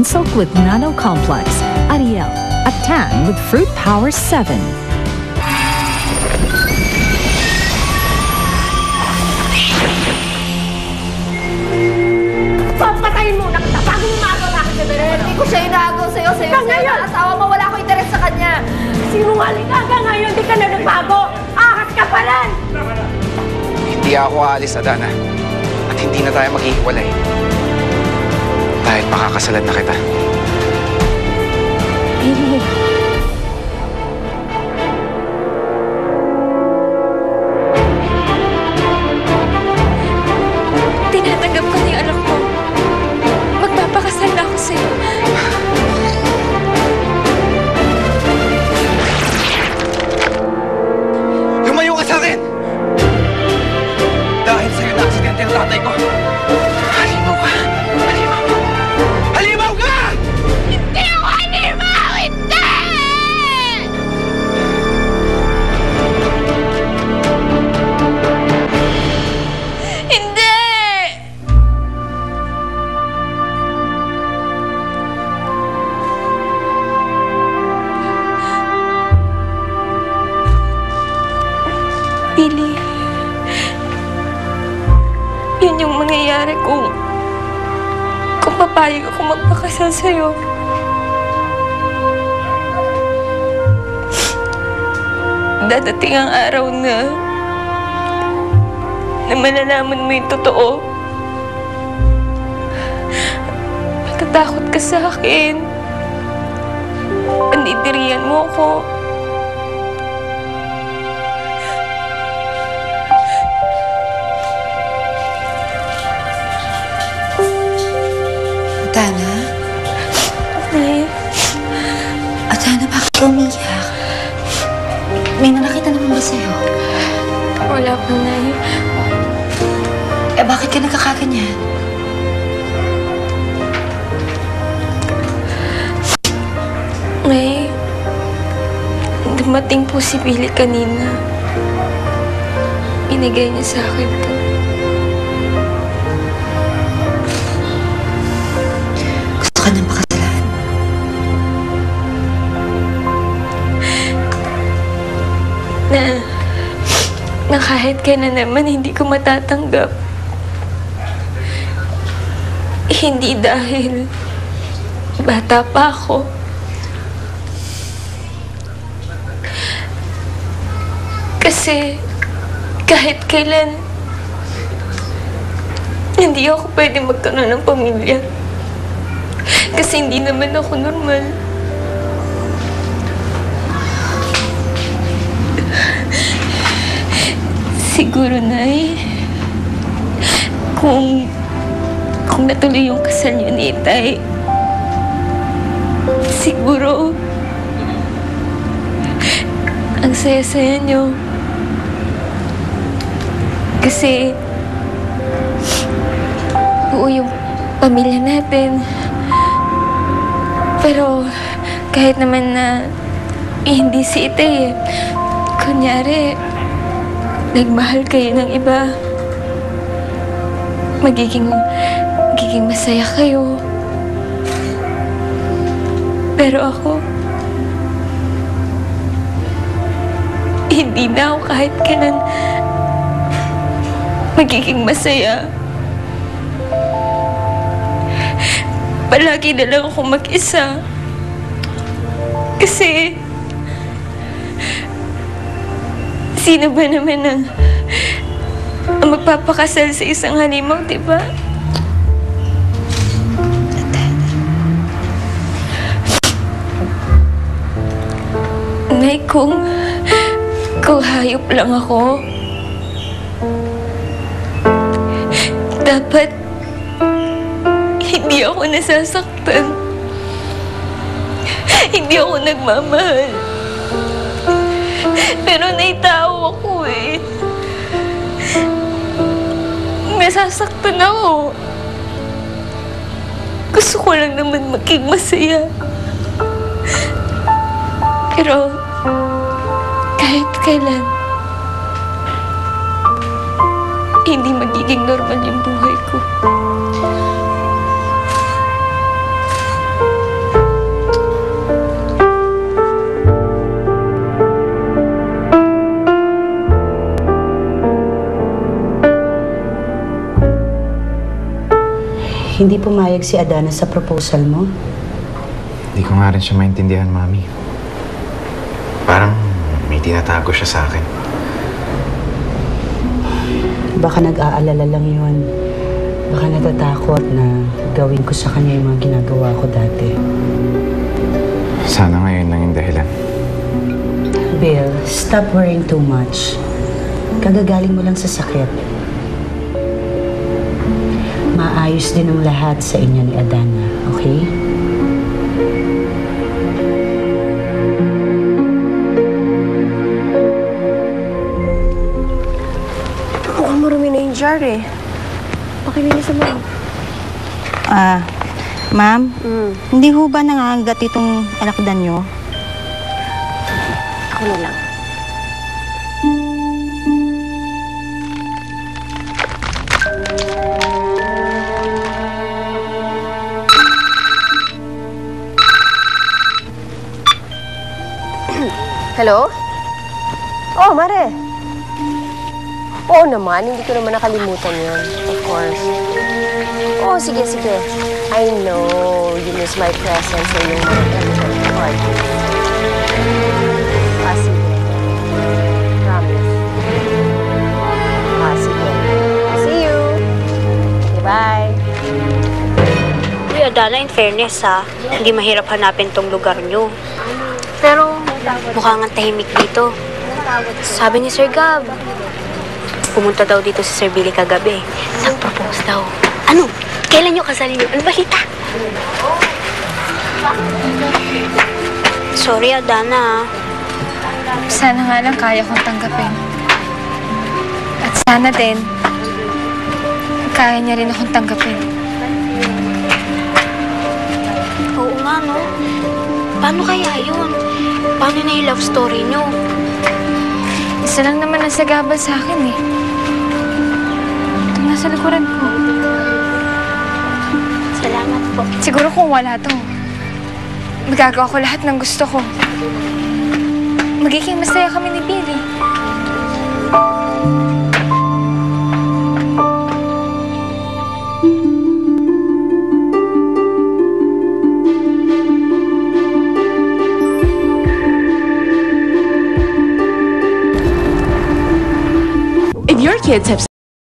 Silk with Nano Complex. Ariel, a tan with Fruit Power 7. Papatayin mo na kita bago umagaw na akin sa beren. Hindi ko siya inaagaw sa'yo. Sa'yo asawa mo. Wala akong interes sa kanya. Sinungaling ka hanggang ngayon, di ka na nagbago. Ahas ka pa rin! Hindi ako aalis, Adana. At hindi na tayo maghihiwalay. Dahil makakasalan na kita. Billy. Tinatanggap ko na yung anak ko. Magpapakasal na ako sa'yo. Lumayo ka sa akin! Dahil sa'yo na aksidente ang tatay ko. Halimaw ka! Halimaw! Halimaw ka! Hindi ako halimaw! Hindi! Hindi! Billy, yun yung mangyayari kung papayag ako magpakasal sa'yo. Dadating ang araw na malalaman mo yung totoo. Matatakot ka sa akin. Pandidirian mo ako. Adana? Nay, Adana, bakit ka umiyak? May nakita naman ba sa'yo? wala po, Nay. Eh, bakit ka nagkakaganyan? Nay, dumating po si Billy kanina. Binigay niya sa akin to. Gusto ka nang pakasalan? Na kahit kailan naman hindi ko matatanggap. Hindi dahil bata pa ako. Kasi kahit kailan hindi ako pwede magkaroon ng pamilya. Kasi hindi naman ako normal. Siguro, Nay, kung natuloy yung kasal niyo ni Itay, siguro ang saya-saya niyo. Kasi buo yung pamilya natin. Pero kahit naman na hindi si Itay, kunyari nagmahal kayo ng iba, magiging masaya kayo. Pero ako, hindi na ako kahit kailan magiging masaya. Palagi na lang ako mag-isa. Kasi sino ba naman ang magpapakasal sa isang halimaw, di ba? Nay, kung hayop lang ako, dapat hindi ako nasasaktan. Hindi ako nagmamahal. Pero naitao ako eh. Nasasaktan ako. Gusto ko lang naman maging masaya. Pero kahit kailan, hindi magiging normal yung buhay ko. hindi pumayag si Adana sa proposal mo? Hindi ko nga rin siya maintindihan, Mami. Parang may tinatago siya sa akin. Baka nag-aalala lang yun. Baka natatakot na gawin ko sa kanya yung mga ginagawa ko dati. Sana ngayon lang yung dahilan. Bill, stop worrying too much. Kagagaling mo lang sa sakit. Maayos din ang lahat sa inyo ni Adana, okay? Mukhang marumi na yung jar eh. Pakilinis naman. Ma'am, hindi ho ba nangangagat itong alakdan nyo? Ako na lang. Hello? Oh, Mare. Oo naman, hindi ko naman nakalimutan yun. Of course. Oo, sige, sige. I know you miss my presence sa iyong mga elephant party. Sige. Promise. Sige. I'll see you. Okay, bye. Uy, Adana, in fairness hindi mahirap hanapin tong lugar nyo. Pero mukhang ang tahimik dito. Sabi ni Sir Gab, pumunta daw dito si Sir Billy kagabi. Nag-propose daw. Ano? Kailan nyo kasali nyo? Ano balita? Sorry, Adana. Sana nga lang kaya kong tanggapin. At sana din, kaya niya rin akong tanggapin. Oo nga, no? Paano kaya yun? Paano na yung love story nyo? Isa lang naman ang sagabal sa akin eh. Ito nasa likuran ko. Salamat po. Siguro kung wala to, magagawa ko lahat ng gusto ko. Magiging masaya kami ni Billy. If your kids have